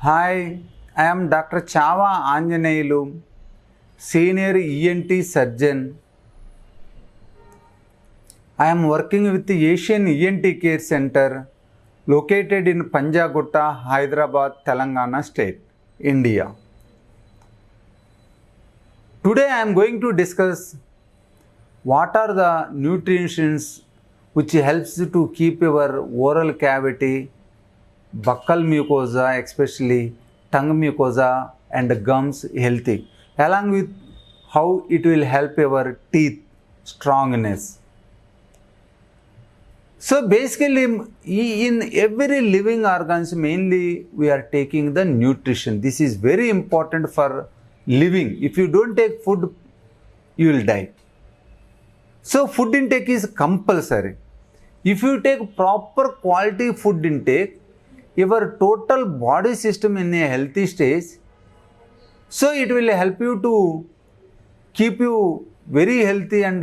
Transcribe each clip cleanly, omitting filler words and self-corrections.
Hi, I am Dr. Chava Anjaneyulu, Senior ENT Surgeon. I am working with the Asian ENT Care Center located in Panjagutta, Hyderabad, Telangana State, India. Today I am going to discuss what are the nutrients which helps to keep your oral cavity, buccal mucosa, especially tongue mucosa and gums healthy, along with how it will help your teeth strongness. So basically in every living organs mainly we are taking the nutrition. This is very important for living. If you don't take food, you will die. So food intake is compulsory. If you take proper quality food intake, your total body system in a healthy stage, so it will help you to keep you very healthy and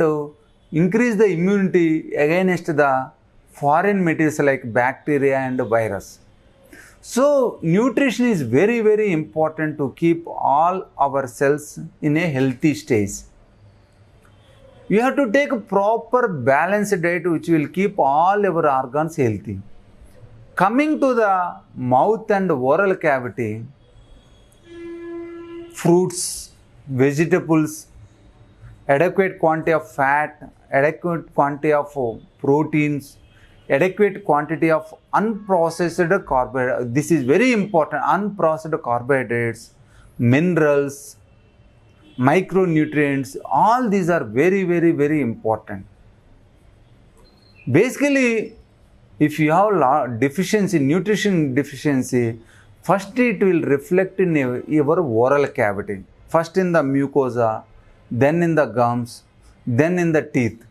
increase the immunity against the foreign materials like bacteria and virus. So nutrition is very important to keep all our cells in a healthy stage. You have to take a proper balanced diet which will keep all our organs healthy. Coming to the mouth and oral cavity, fruits, vegetables, adequate quantity of fat, adequate quantity of proteins, adequate quantity of unprocessed carbohydrates. This is very important. Unprocessed carbohydrates, minerals, micronutrients, all these are very important. Basically, if you have deficiency, nutrition deficiency, first it will reflect in your oral cavity. First in the mucosa, then in the gums, then in the teeth.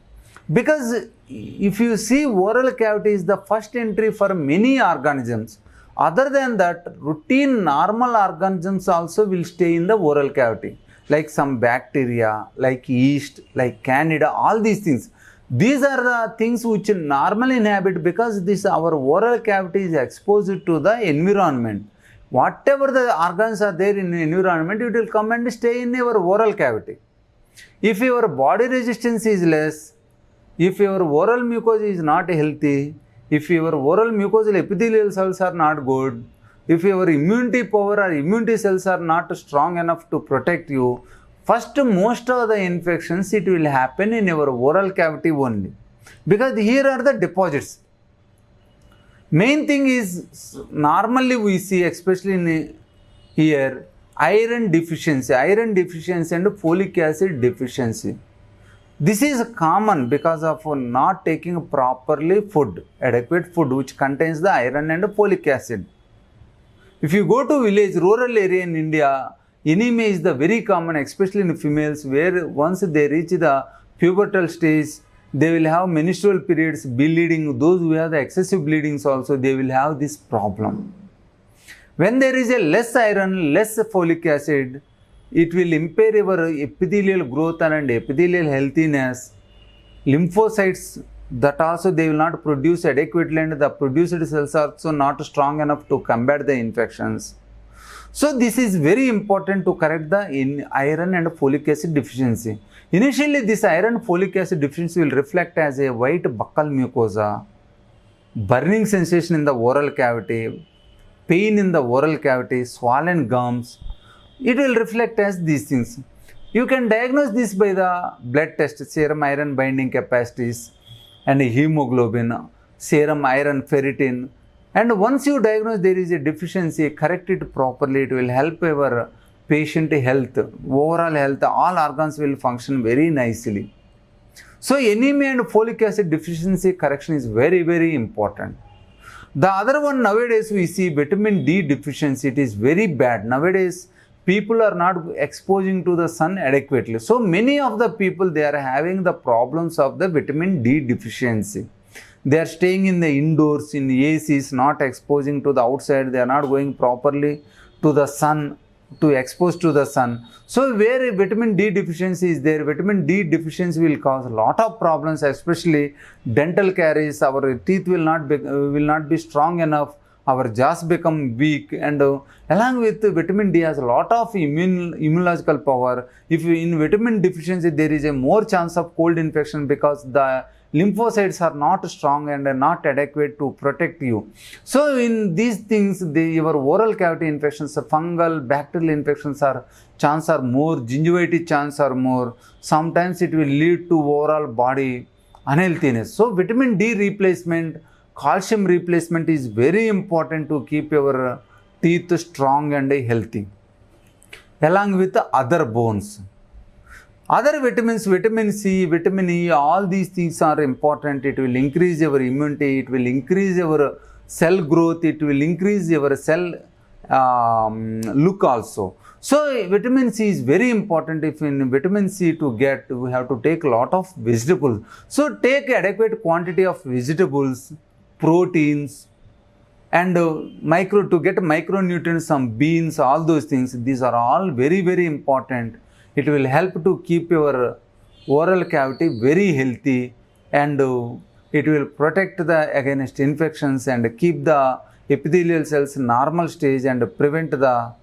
Because if you see, oral cavity is the first entry for many organisms. Other than that, routine normal organisms also will stay in the oral cavity, like some bacteria, like yeast, like candida, all these things. These are the things which normally inhabit because this our oral cavity is exposed to the environment. Whatever the organs are there in the environment, it will come and stay in your oral cavity. If your body resistance is less, if your oral mucosa is not healthy, if your oral mucosal epithelial cells are not good, if your immunity power or immunity cells are not strong enough to protect you, first most of the infections it will happen in your oral cavity only. Because here are the deposits. Main thing is, normally we see, especially in here, iron deficiency and folic acid deficiency. This is common because of not taking properly food, adequate food which contains the iron and folic acid. If you go to village, rural area in India, anemia is the very common, especially in females, where once they reach the pubertal stage, they will have menstrual periods, bleeding. Those who have the excessive bleedings also, they will have this problem. When there is a less iron, less folic acid, it will impair your epithelial growth and epithelial healthiness. Lymphocytes, that also they will not produce adequately, and the produced cells are also not strong enough to combat the infections. So this is very important to correct the iron and folic acid deficiency. Initially, this iron folic acid deficiency will reflect as a white buccal mucosa, burning sensation in the oral cavity, pain in the oral cavity, swollen gums. It will reflect as these things. You can diagnose this by the blood test, serum iron binding capacities and hemoglobin, serum iron ferritin. And once you diagnose there is a deficiency, correct it properly, it will help your patient health, overall health, all organs will function very nicely. So anemia and folic acid deficiency correction is very important. The other one nowadays we see vitamin D deficiency. It is very bad. Nowadays people are not exposing to the sun adequately. So many of the people, they are having the problems of the vitamin D deficiency. They are staying in the indoors, in ACs, not exposing to the outside. They are not going properly to the sun, to expose to the sun. So where vitamin D deficiency is there, vitamin D deficiency will cause a lot of problems, especially dental caries. Our teeth will not be strong enough, our jaws become weak, and along with vitamin D has a lot of immunological power. If you in vitamin deficiency, there is a more chance of cold infection because the lymphocytes are not strong and not adequate to protect you. So in these things, your oral cavity infections, fungal, bacterial infections are chance are more, gingivitis chance are more. Sometimes it will lead to overall body unhealthiness. So vitamin D replacement, calcium replacement is very important to keep your teeth strong and healthy, along with the other bones. Other vitamins, vitamin C, vitamin E, all these things are important. It will increase your immunity, it will increase your cell growth, it will increase your cell look also. So vitamin C is very important. If in vitamin C to get, we have to take a lot of vegetables. So take adequate quantity of vegetables, proteins, and to get micronutrients, some beans, all those things. These are all very, very important. It will help to keep your oral cavity very healthy, and it will protect against infections and keep the epithelial cells normal stage and prevent the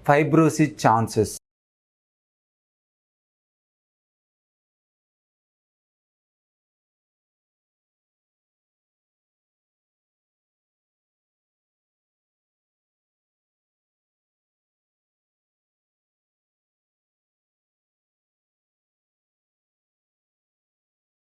fibrosis chances.